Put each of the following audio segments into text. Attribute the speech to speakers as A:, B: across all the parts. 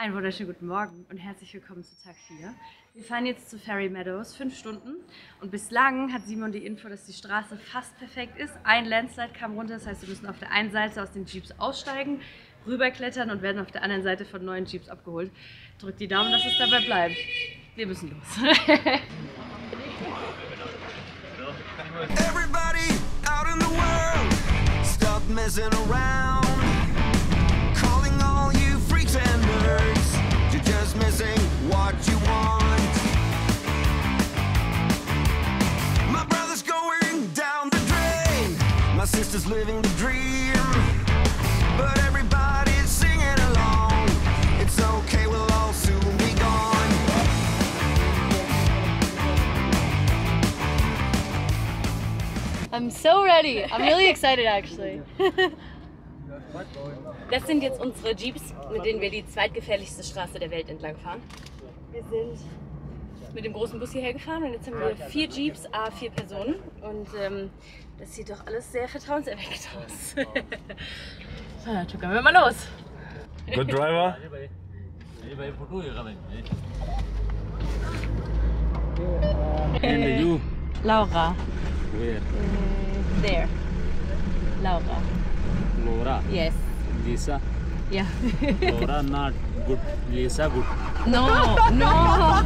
A: Einen wunderschönen guten Morgen und herzlich willkommen zu Tag 4. Wir fahren jetzt zu Fairy Meadows, 5 Stunden. Und bislang hat Simon die Info, dass die Straße fast perfekt ist. Ein Landslide kam runter, das heißt, wir müssen auf der einen Seite aus den Jeeps aussteigen, rüberklettern und werden auf der anderen Seite von neuen Jeeps abgeholt. Drückt die Daumen, dass es dabei bleibt. Wir müssen los.
B: Everybody out in the world, stop messing around. Calling all you freaks and nerds, you're just missing what you want. My brother's going down the drain, my sister's living the dream, but everybody's singing along. It's okay, we'll all soon be gone.
A: I'm so ready. I'm really excited actually. Das sind jetzt unsere Jeeps, mit denen wir die zweitgefährlichste Straße der Welt entlang fahren. Wir sind mit dem großen Bus hierher gefahren und jetzt haben wir 4 Jeeps, 4 Personen. Und das sieht doch alles sehr vertrauenserweckend aus. So, dann gucken wir mal los.
C: Good driver. And you?
A: Laura.
C: Where?
A: There. Laura.
C: Laura.
A: Yes.
C: Lisa.
A: Yeah.
C: Laura not good. Lisa good.
A: No, no.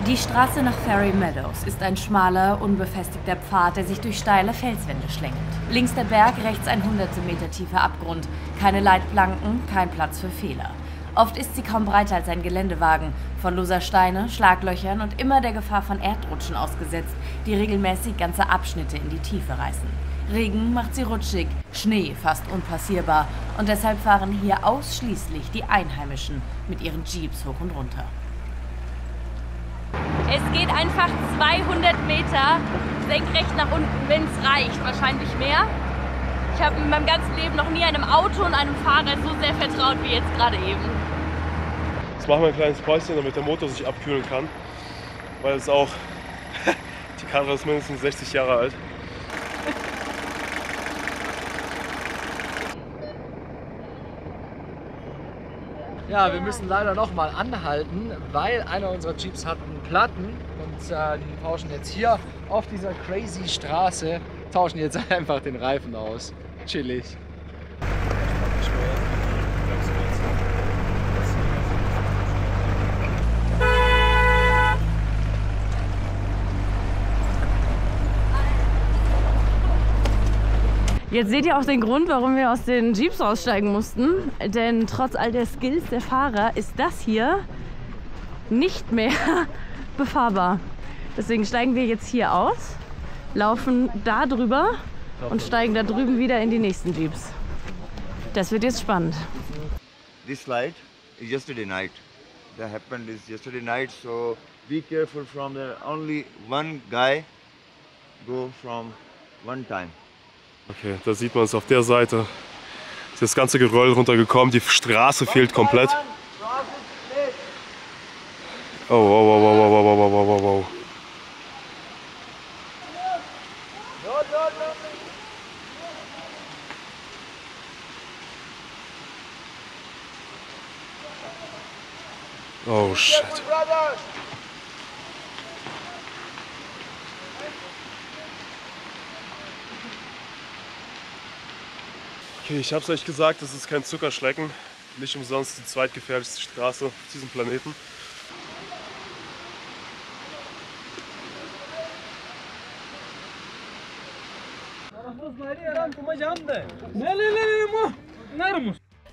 A: Die Straße nach Fairy Meadows ist ein schmaler, unbefestigter Pfad, der sich durch steile Felswände schlängelt. Links der Berg, rechts ein hunderte Meter tiefer Abgrund. Keine Leitplanken, kein Platz für Fehler. Oft ist sie kaum breiter als ein Geländewagen, von loser Steine, Schlaglöchern und immer der Gefahr von Erdrutschen ausgesetzt, die regelmäßig ganze Abschnitte in die Tiefe reißen. Regen macht sie rutschig, Schnee fast unpassierbar und deshalb fahren hier ausschließlich die Einheimischen mit ihren Jeeps hoch und runter. Es geht einfach 200 Meter senkrecht nach unten, wenn es reicht, wahrscheinlich mehr. Ich habe in meinem ganzen Leben noch nie einem Auto und einem Fahrrad so sehr vertraut wie jetzt gerade eben.
C: Jetzt machen wir ein kleines Päuschen, damit der Motor sich abkühlen kann. Weil es auch, die Karre ist mindestens 60 Jahre alt.
D: Ja, wir müssen leider noch mal anhalten, weil einer unserer Jeeps hat einen Platten und die tauschen jetzt hier auf dieser crazy Straße, tauschen jetzt einfach den Reifen aus. Chillig.
A: Jetzt seht ihr auch den Grund, warum wir aus den Jeeps aussteigen mussten. Denn trotz all der Skills der Fahrer ist das hier nicht mehr befahrbar. Deswegen steigen wir jetzt hier aus, laufen da drüber und steigen da drüben wieder in die nächsten Jeeps. Das wird jetzt spannend.
E: This slide is yesterday night. That happened is yesterday night, so be careful from the only one guy go from one time.
C: Okay, da sieht man es auf der Seite. Ist das ganze Geröll runtergekommen, die Straße fehlt komplett. Oh, oh, oh, oh, oh, oh, oh, oh, oh, oh. Oh shit. Okay, ich hab's euch gesagt, das ist kein Zuckerschlecken. Nicht umsonst die zweitgefährlichste Straße auf diesem Planeten.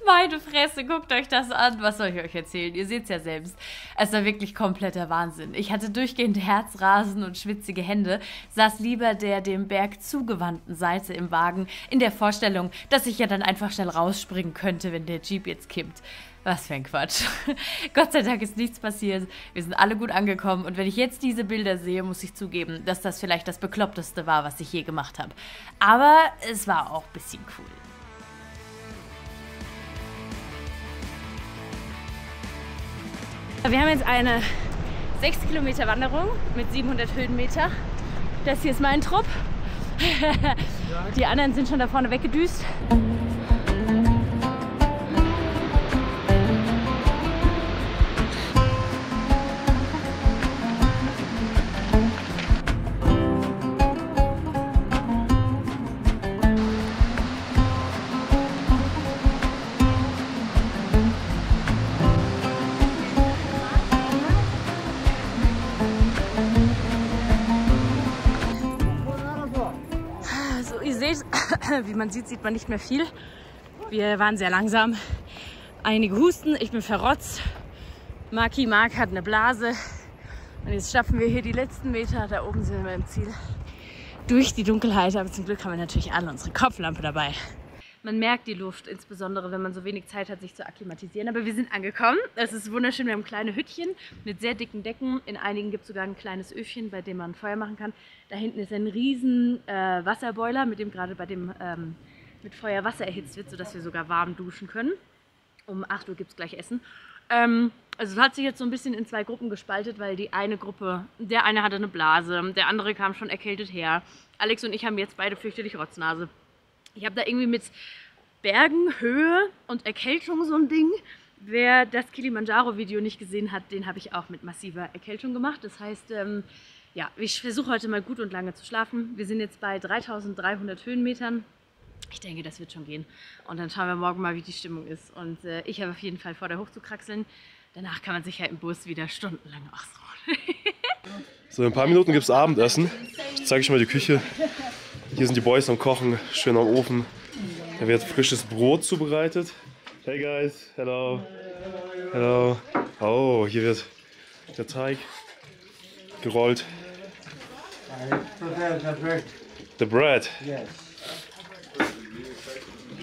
A: Meine Fresse, guckt euch das an. Was soll ich euch erzählen? Ihr seht es ja selbst. Es war wirklich kompletter Wahnsinn. Ich hatte durchgehend Herzrasen und schwitzige Hände, saß lieber der dem Berg zugewandten Seite im Wagen, in der Vorstellung, dass ich ja dann einfach schnell rausspringen könnte, wenn der Jeep jetzt kippt. Was für ein Quatsch. Gott sei Dank ist nichts passiert. Wir sind alle gut angekommen und wenn ich jetzt diese Bilder sehe, muss ich zugeben, dass das vielleicht das Bekloppteste war, was ich je gemacht habe. Aber es war auch ein bisschen cool. Wir haben jetzt eine 6 Kilometer Wanderung mit 700 Höhenmeter. Das hier ist mein Trupp. Die anderen sind schon da vorne weggedüst.
F: gedreht. Wie man sieht, sieht man nicht mehr viel. Wir waren sehr langsam. Einige husten, ich bin verrotzt. Mark hat eine Blase. Und jetzt schaffen wir hier die letzten Meter. Da oben sind wir im Ziel. Durch die Dunkelheit, aber zum Glück haben wir natürlich alle unsere Kopflampe dabei. Man merkt die Luft, insbesondere wenn man so wenig Zeit hat, sich zu akklimatisieren. Aber wir sind angekommen. Es ist wunderschön. Wir haben kleine Hüttchen mit sehr dicken Decken. In einigen gibt es sogar ein kleines Öfchen, bei dem man Feuer machen kann. Da hinten ist ein riesen Wasserboiler, mit dem gerade mit Feuer Wasser erhitzt wird, sodass wir sogar warm duschen können. Um 8 Uhr gibt es gleich Essen. Also es hat sich jetzt so ein bisschen in 2 Gruppen gespaltet, weil die eine Gruppe, der eine hatte eine Blase, der andere kam schon erkältet her. Alex und ich haben jetzt beide fürchterlich Rotznase. Ich habe da irgendwie mit Bergen, Höhe und Erkältung so ein Ding. Wer das Kilimanjaro-Video nicht gesehen hat, den habe ich auch mit massiver Erkältung gemacht. Das heißt, ja, ich versuche heute mal gut und lange zu schlafen. Wir sind jetzt bei 3300 Höhenmetern. Ich denke, das wird schon gehen. Und dann schauen wir morgen mal, wie die Stimmung ist. Und ich habe auf jeden Fall vor, da hochzukraxeln. Danach kann man sich ja im Bus wieder stundenlang ausruhen.
C: So, in ein paar Minuten gibt es Abendessen. Ich zeige euch mal die Küche. Hier sind die Boys am Kochen, schön am Ofen. Da wird frisches Brot zubereitet. Hey guys, hello. Hello. Oh, hier wird der Teig gerollt. The bread.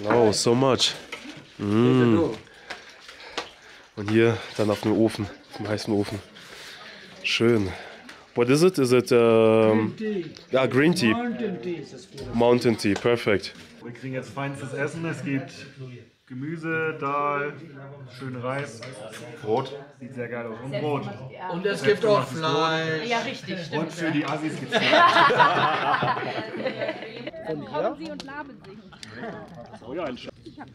C: Oh, so much. Mm. Und hier dann auf dem Ofen, auf dem heißen Ofen. Schön. What is it? Is it green tea? Ja, Green Tea. Mountain Tea. Mountain Tea, perfekt.
G: Wir kriegen jetzt feinstes Essen. Es gibt Gemüse, Dahl, schön Reis, Brot. Sieht sehr geil aus. Und Brot.
D: Und es gibt auch Fleisch.
F: Ja, richtig, stimmt.
G: Und für die Assis gibt's
F: Kommen Sie und laben Sie.
C: Oh ja, ein
F: Ich hab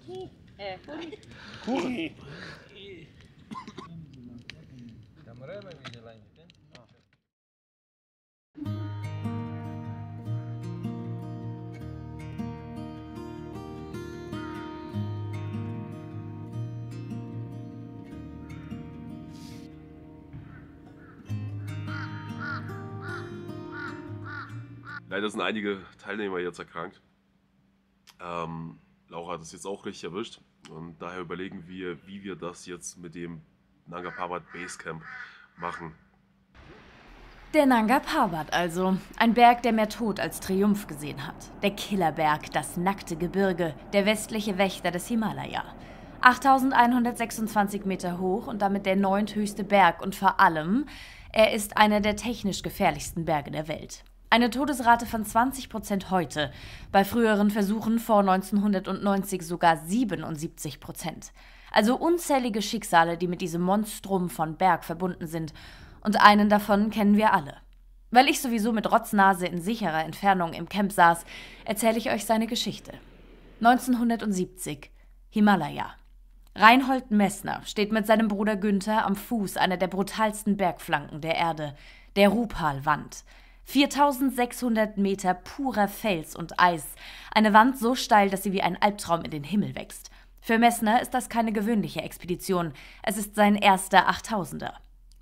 C: Kuchen. Leider sind einige Teilnehmer jetzt erkrankt. Laura hat es jetzt auch richtig erwischt und daher überlegen wir, wie wir das jetzt mit dem Nanga Parbat Basecamp machen.
A: Der Nanga Parbat also. Ein Berg, der mehr Tod als Triumph gesehen hat. Der Killerberg, das nackte Gebirge, der westliche Wächter des Himalaya. 8126 Meter hoch und damit der 9. höchste Berg und vor allem, er ist einer der technisch gefährlichsten Berge der Welt. Eine Todesrate von 20% heute, bei früheren Versuchen vor 1990 sogar 77%. Also unzählige Schicksale, die mit diesem Monstrum von Berg verbunden sind. Und einen davon kennen wir alle. Weil ich sowieso mit Rotznase in sicherer Entfernung im Camp saß, erzähle ich euch seine Geschichte. 1970, Himalaya. Reinhold Messner steht mit seinem Bruder Günther am Fuß einer der brutalsten Bergflanken der Erde, der Rupal-Wand. 4600 Meter purer Fels und Eis. Eine Wand so steil, dass sie wie ein Albtraum in den Himmel wächst. Für Messner ist das keine gewöhnliche Expedition. Es ist sein erster 8000er.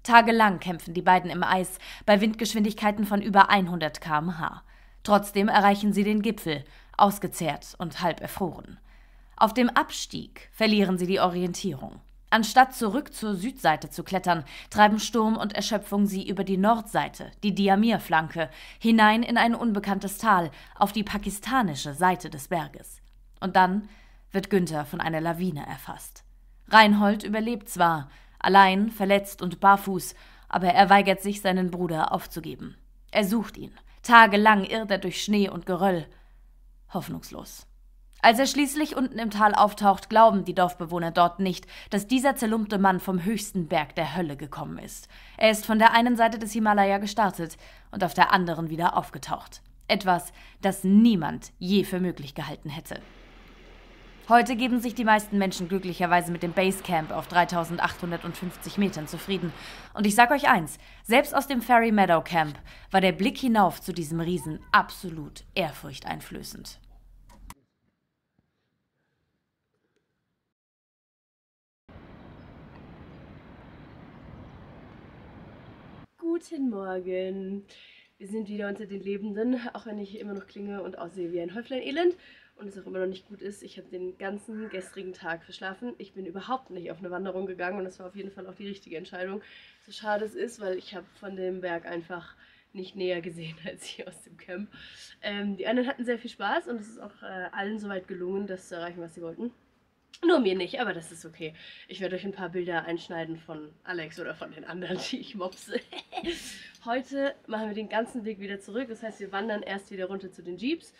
A: Tagelang kämpfen die beiden im Eis, bei Windgeschwindigkeiten von über 100 km/h. Trotzdem erreichen sie den Gipfel, ausgezehrt und halb erfroren. Auf dem Abstieg verlieren sie die Orientierung. Anstatt zurück zur Südseite zu klettern, treiben Sturm und Erschöpfung sie über die Nordseite, die Diamir-Flanke, hinein in ein unbekanntes Tal, auf die pakistanische Seite des Berges. Und dann wird Günther von einer Lawine erfasst. Reinhold überlebt zwar, allein, verletzt und barfuß, aber er weigert sich, seinen Bruder aufzugeben. Er sucht ihn. Tagelang irrt er durch Schnee und Geröll. Hoffnungslos. Als er schließlich unten im Tal auftaucht, glauben die Dorfbewohner dort nicht, dass dieser zerlumpte Mann vom höchsten Berg der Hölle gekommen ist. Er ist von der einen Seite des Himalaya gestartet und auf der anderen wieder aufgetaucht. Etwas, das niemand je für möglich gehalten hätte. Heute geben sich die meisten Menschen glücklicherweise mit dem Basecamp auf 3850 Metern zufrieden. Und ich sag euch eins, selbst aus dem Fairy Meadow Camp war der Blick hinauf zu diesem Riesen absolut ehrfurchteinflößend.
H: Guten Morgen. Wir sind wieder unter den Lebenden, auch wenn ich immer noch klinge und aussehe wie ein Häuflein-Elend und es auch immer noch nicht gut ist. Ich habe den ganzen gestrigen Tag verschlafen. Ich bin überhaupt nicht auf eine Wanderung gegangen und das war auf jeden Fall auch die richtige Entscheidung. So schade es ist, weil ich habe von dem Berg einfach nicht näher gesehen als hier aus dem Camp. Die anderen hatten sehr viel Spaß und es ist auch allen soweit gelungen, das zu erreichen, was sie wollten. Nur mir nicht, aber das ist okay. Ich werde euch ein paar Bilder einschneiden von Alex oder von den anderen, die ich mopse. Heute machen wir den ganzen Weg wieder zurück. Das heißt, wir wandern erst wieder runter zu den Jeeps.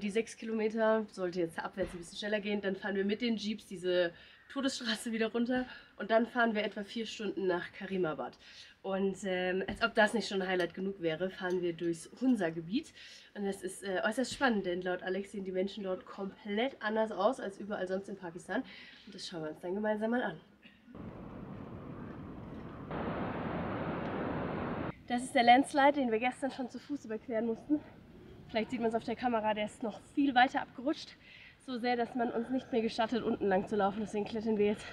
H: Die 6 Kilometer sollte jetzt abwärts ein bisschen schneller gehen. Dann fahren wir mit den Jeeps diese Todesstraße wieder runter. Und dann fahren wir etwa 4 Stunden nach Karimabad. Und als ob das nicht schon ein Highlight genug wäre, fahren wir durchs Hunza-Gebiet. Und das ist äußerst spannend, denn laut Alex sehen die Menschen dort komplett anders aus als überall sonst in Pakistan. Und das schauen wir uns dann gemeinsam mal an. Das ist der Landslide, den wir gestern schon zu Fuß überqueren mussten. Vielleicht sieht man es auf der Kamera, der ist noch viel weiter abgerutscht. So sehr, dass man uns nicht mehr gestattet, unten lang zu laufen. Deswegen klettern wir jetzt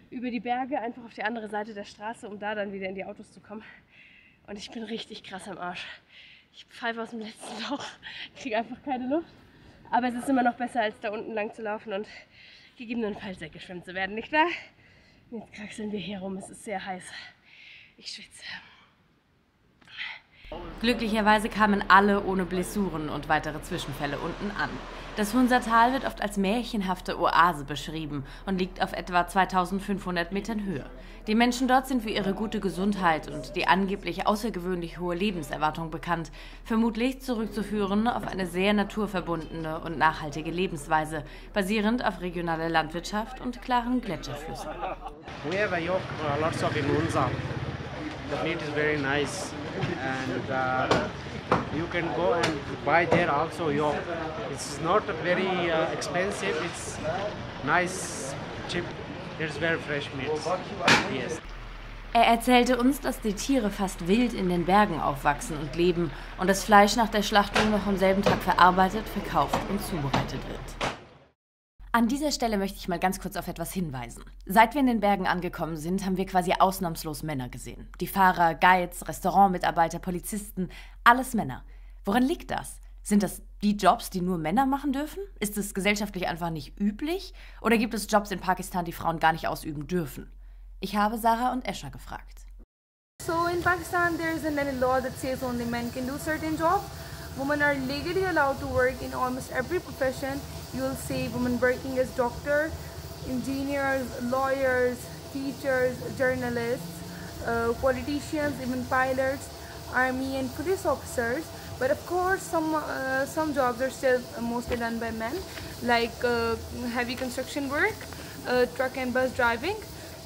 H: über die Berge, einfach auf die andere Seite der Straße, um da dann wieder in die Autos zu kommen. Und ich bin richtig krass am Arsch. Ich pfeife aus dem letzten Loch, kriege einfach keine Luft. Aber es ist immer noch besser, als da unten lang zu laufen und gegebenenfalls weggeschwemmt zu werden, nicht wahr? Jetzt kraxeln wir hier rum, es ist sehr heiß. Ich schwitze.
A: Glücklicherweise kamen alle ohne Blessuren und weitere Zwischenfälle unten an. Das Hunza-Tal wird oft als märchenhafte Oase beschrieben und liegt auf etwa 2500 Metern Höhe. Die Menschen dort sind für ihre gute Gesundheit und die angeblich außergewöhnlich hohe Lebenserwartung bekannt, vermutlich zurückzuführen auf eine sehr naturverbundene und nachhaltige Lebensweise, basierend auf regionaler Landwirtschaft und klaren Gletscherflüssen.
I: We have lots of in Hunza. The meat is very nice, and you can go and buy there also yolk. It's not very expensive. It's nice, cheap. There's very fresh meat. Yes.
A: Er erzählte uns, dass die Tiere fast wild in den Bergen aufwachsen und leben und das Fleisch nach der Schlachtung noch am selben Tag verarbeitet, verkauft und zubereitet wird. An dieser Stelle möchte ich mal ganz kurz auf etwas hinweisen. Seit wir in den Bergen angekommen sind, haben wir quasi ausnahmslos Männer gesehen. Die Fahrer, Guides, Restaurantmitarbeiter, Polizisten, alles Männer. Woran liegt das? Sind das die Jobs, die nur Männer machen dürfen? Ist es gesellschaftlich einfach nicht üblich? Oder gibt es Jobs in Pakistan, die Frauen gar nicht ausüben dürfen? Ich habe Sarah und Escha gefragt.
J: So in Pakistan there isn't any law that says only men can do certain jobs. Women are legally allowed to work in almost every profession. You'll see women working as doctors, engineers, lawyers, teachers, journalists, politicians, even pilots, army and police officers. But of course some jobs are still mostly done by men, like heavy construction work, truck and bus driving.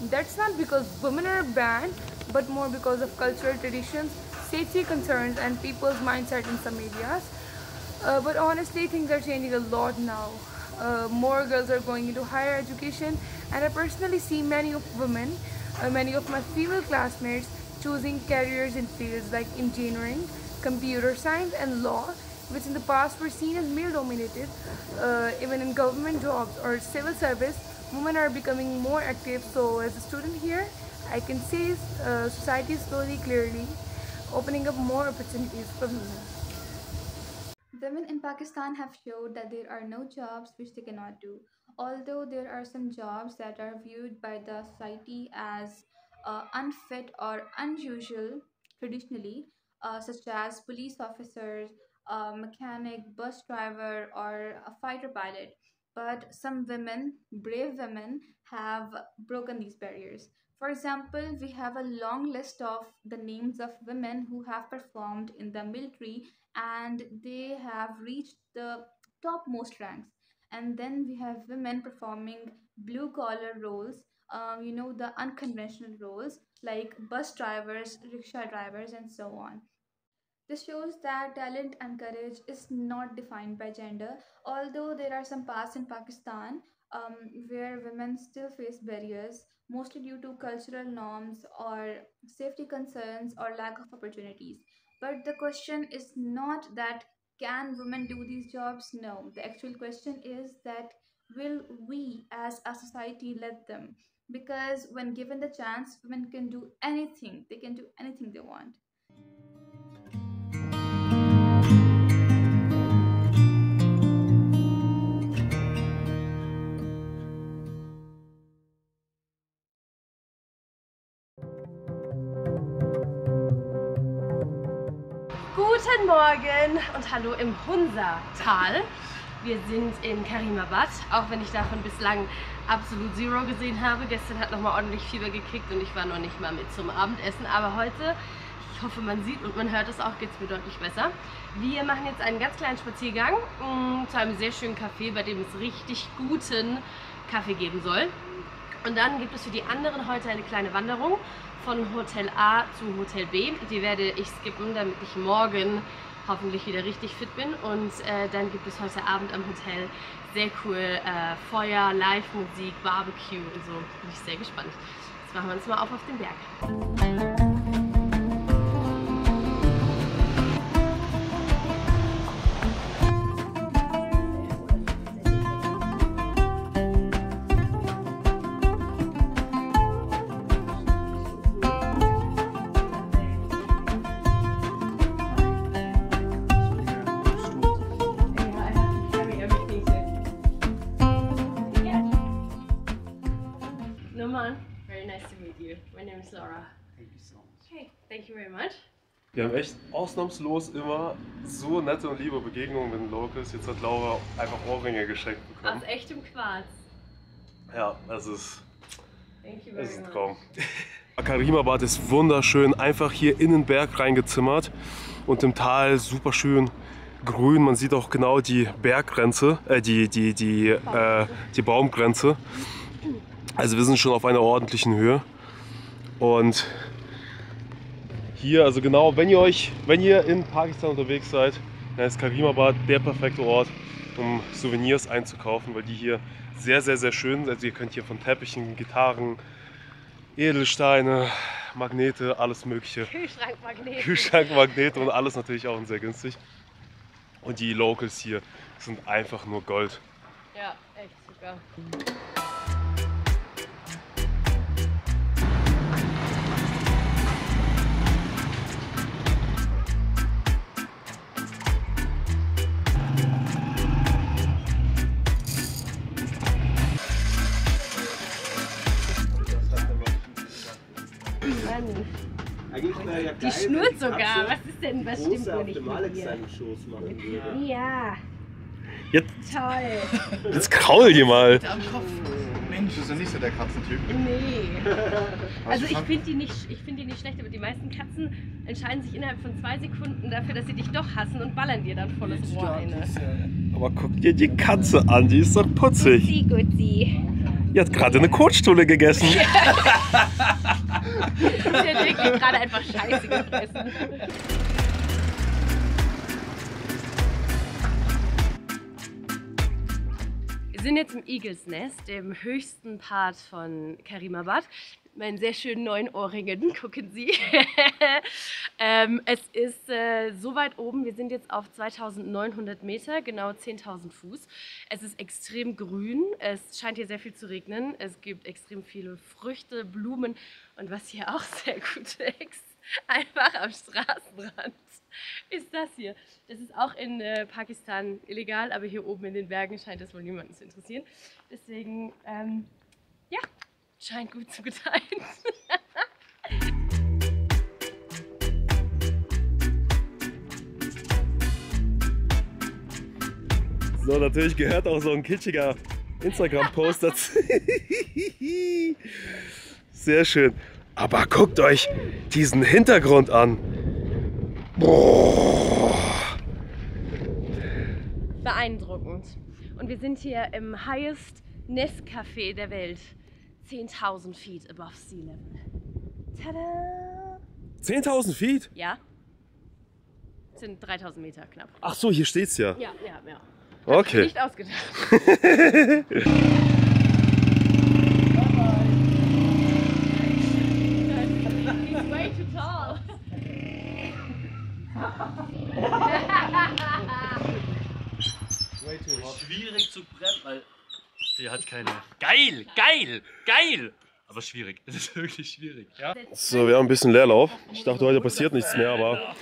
J: That's not because women are banned, but more because of cultural traditions, safety concerns and people's mindset in some areas. But honestly, things are changing a lot now. More girls are going into higher education, and I personally see many of my female classmates choosing careers in fields like engineering, computer science and law, which in the past were seen as male-dominated. Even in government jobs or civil service, women are becoming more active. So as a student here, I can see society is slowly, clearly opening up more opportunities for women.
K: Women in Pakistan have showed that there are no jobs which they cannot do. Although there are some jobs that are viewed by the society as unfit or unusual traditionally, such as police officers, mechanic, bus driver, or a fighter pilot. But some women, brave women, have broken these barriers. For example, we have a long list of the names of women who have performed in the military and they have reached the topmost ranks. And then we have women performing blue collar roles, the unconventional roles like bus drivers, rickshaw drivers, and so on. This shows that talent and courage is not defined by gender, although there are some parts in Pakistan where women still face barriers, mostly due to cultural norms or safety concerns or lack of opportunities. But the question is not that can women do these jobs? No, the actual question is that will we as a society let them? Because when given the chance, women can do anything, they can do anything they want.
H: Guten Morgen und hallo im Hunza-Tal. Wir sind in Karimabad, auch wenn ich davon bislang absolut Zero gesehen habe. Gestern hat nochmal ordentlich Fieber gekriegt und ich war noch nicht mal mit zum Abendessen. Aber heute, ich hoffe man sieht und man hört es auch, geht es mir deutlich besser. Wir machen jetzt einen ganz kleinen Spaziergang zu einem sehr schönen Café, bei dem es richtig guten Kaffee geben soll. Und dann gibt es für die anderen heute eine kleine Wanderung von Hotel A zu Hotel B. Die werde ich skippen, damit ich morgen hoffentlich wieder richtig fit bin. Und dann gibt es heute Abend am Hotel sehr cool Feuer, Live-Musik, Barbecue und so. Bin ich sehr gespannt. Jetzt machen wir uns mal auf den Berg. Very nice to meet you. My name is Laura.
I: Thank you so much.
H: Okay, thank you very much.
C: Wir haben echt ausnahmslos immer so nette und liebe Begegnungen mit den Locals. Jetzt hat Laura einfach Ohrringe geschenkt bekommen.
H: Aus echtem Quarz.
C: Ja, das ist
H: Thank you very
C: ein
H: much.
C: Traum. Karimabad ist wunderschön, einfach hier in den Berg reingezimmert und im Tal super schön grün. Man sieht auch genau die Berggrenze, die Baumgrenze. Also wir sind schon auf einer ordentlichen Höhe und hier, also genau, wenn ihr in Pakistan unterwegs seid, dann ist Karimabad der perfekte Ort, um Souvenirs einzukaufen, weil die hier sehr, sehr, sehr schön sind. Also ihr könnt hier von Teppichen, Gitarren, Edelsteine, Magnete, alles mögliche. Kühlschrankmagnete und alles natürlich auch sehr günstig. Und die Locals hier sind einfach nur Gold.
H: Ja, echt super. Die schnurrt sogar. Was ist denn, was stimmt wohl nicht mit dir? Ja.
C: Jetzt,
H: Toll.
C: jetzt kraul dir mal.
G: Mensch, das ist ja nicht so der Katzentyp.
H: Nee. Also ich finde die nicht schlecht, aber die meisten Katzen entscheiden sich innerhalb von 2 Sekunden dafür, dass sie dich doch hassen und ballern dir dann volles Rohr ein.
C: Aber guck dir die Katze an, die ist doch putzig.
H: Gutzi.
C: Die hat gerade eine Kotstulle gegessen.
H: Der hat wirklich gerade einfach Scheiße gefressen. Wir sind jetzt im Eagles Nest, dem höchsten Part von Karimabad. Mit meinen sehr schönen neuen Ohrringen, gucken Sie. Es ist so weit oben, wir sind jetzt auf 2900 Meter, genau 10.000 Fuß. Es ist extrem grün, es scheint hier sehr viel zu regnen. Es gibt extrem viele Früchte, Blumen und was hier auch sehr gut wächst, einfach am Straßenrand, ist das hier. Das ist auch in Pakistan illegal, aber hier oben in den Bergen scheint das wohl niemanden zu interessieren. Deswegen, ja, scheint gut zu gedeihen.
C: So, natürlich gehört auch so ein kitschiger Instagram-Post dazu. Sehr schön. Aber guckt euch diesen Hintergrund an. Boah.
H: Beeindruckend. Und wir sind hier im Highest Nest Café der Welt. 10.000 feet above sea level. Tada!
C: 10.000 Feet?
H: Ja. Das sind 3.000 Meter knapp.
C: Ach so, hier steht's ja.
H: Ja, ja, ja.
C: Okay.
H: Nicht ausgedacht. He's way too tall.
L: Schwierig zu brennen, weil die hat keine. Geil, geil, geil! Aber schwierig. Es ist wirklich schwierig. Ja?
C: So, wir haben ein bisschen Leerlauf. Ich dachte, heute passiert nichts mehr, aber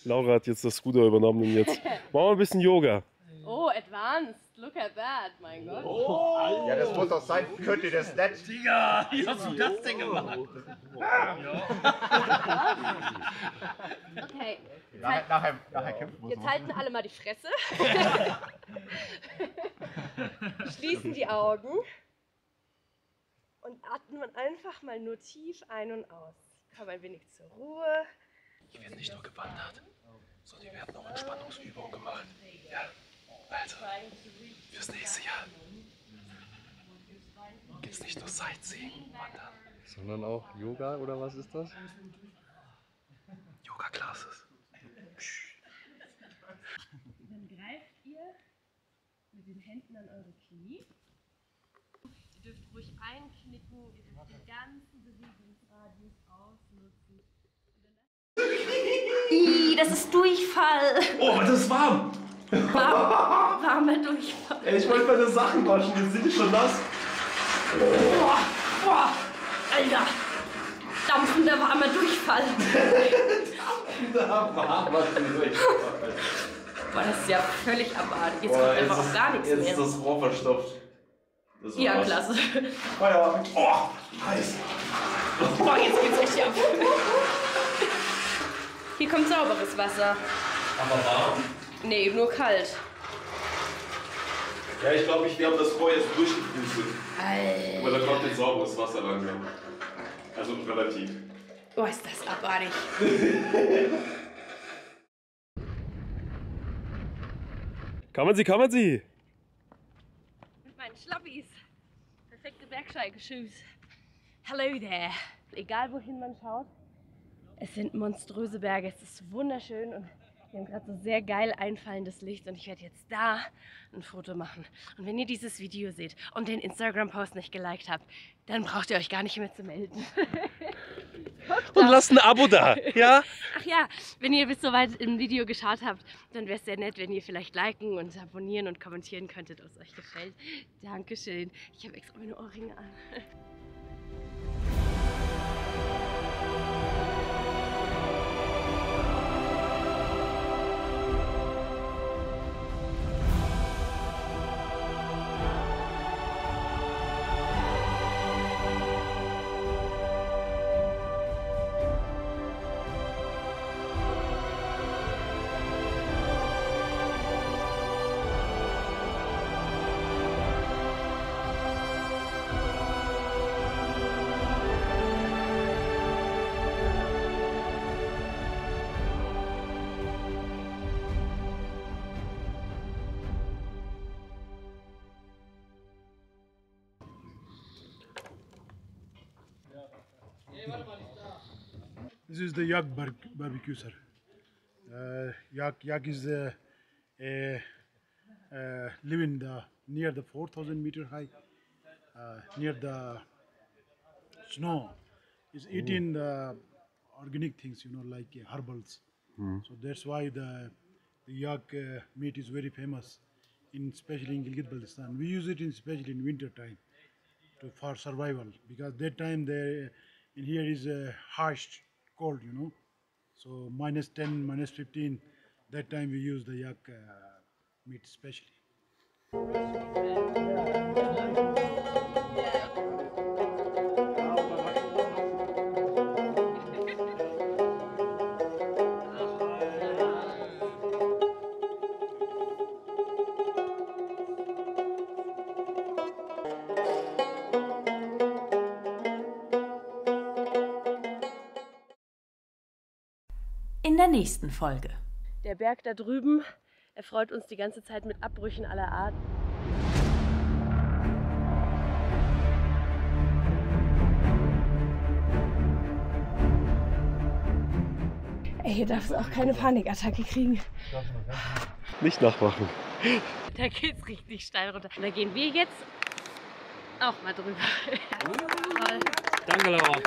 C: Laura hat jetzt das Ruder übernommen und jetzt machen wir ein bisschen Yoga.
H: Oh, advanced. Look at that, mein Gott.
G: Oh. Ja, das muss doch sein. Könnt ihr das nicht?
L: Digga, wie hast du das denn gemacht?
H: Okay,
D: Nachher kämpfen wir.
H: Jetzt halten alle mal die Fresse. Schließen die Augen. Und atmen einfach mal nur tief ein und aus. Komm ein wenig zur Ruhe.
C: Hier wird nicht nur gewandert, sondern hier werden auch Entspannungsübungen gemacht. Ja, also, fürs nächste Jahr gibt's nicht nur Sightseeing, Wandern.
D: Sondern auch Yoga oder was ist das?
C: Yoga-Classes.
H: Dann greift ihr mit den Händen an eure Knie. Ihr dürft ruhig einknicken, ihr dürft den ganzen Bewegungsradius ausnutzen.
A: Das ist Durchfall.
C: Oh, das ist warm!
A: Warmer Durchfall.
C: Ey, ich wollte meine Sachen waschen, jetzt sind die schon nass.
A: Boah, Alter. Dampfender warmer Durchfall. Boah, das ist ja völlig abartig. Jetzt kommt einfach auch gar nichts mehr.
C: Jetzt ist das Rohr verstopft. Das
A: Ja,
C: war's.
A: klasse.
C: Feierabend. Oh, heiß.
H: Boah, jetzt geht's richtig ab. Hier kommt sauberes Wasser.
C: Aber warm?
H: Nee, nur kalt.
C: Ja, ich glaube, wir haben das Rohr jetzt durchgepustet.
H: Alter.
C: Aber da kommt jetzt sauberes Wasser langsam. Also relativ.
H: Oh, ist das abartig.
C: Kann man sie?
H: Mit meinen Schlappis. Perfekte Bergsteigeshoes. Hello there. Egal wohin man schaut, es sind monströse Berge. Es ist wunderschön und wir haben gerade so sehr geil einfallendes Licht und ich werde jetzt da ein Foto machen. Und wenn ihr dieses Video seht und den Instagram-Post nicht geliked habt, dann braucht ihr euch gar nicht mehr zu melden.
C: Und lasst ein Abo da, ja?
H: Ach ja, wenn ihr bis soweit im Video geschaut habt, dann wäre es sehr nett, wenn ihr vielleicht liken und abonnieren und kommentieren könntet, ob es euch gefällt. Dankeschön. Ich habe extra meine Ohrringe an.
M: This is the yak barbecue, sir. Yak is living near the 4,000 meter high, near the snow. Is eating the organic things, you know, like herbals. So that's why the yak meat is very famous, especially in Gilgit-Baltistan. We use it especially in winter time for survival, because that time in here is harsh cold, you know. So -10, -15, that time we use the yak meat especially.
A: In der nächsten Folge.
H: Der Berg da drüben erfreut uns die ganze Zeit mit Abbrüchen aller Art. Ey, hier darfst du auch keine Panikattacke kriegen.
C: Nicht nachmachen.
H: Da geht's richtig steil runter. Und da gehen wir jetzt auch mal drüber. Toll.
L: Danke, Laura.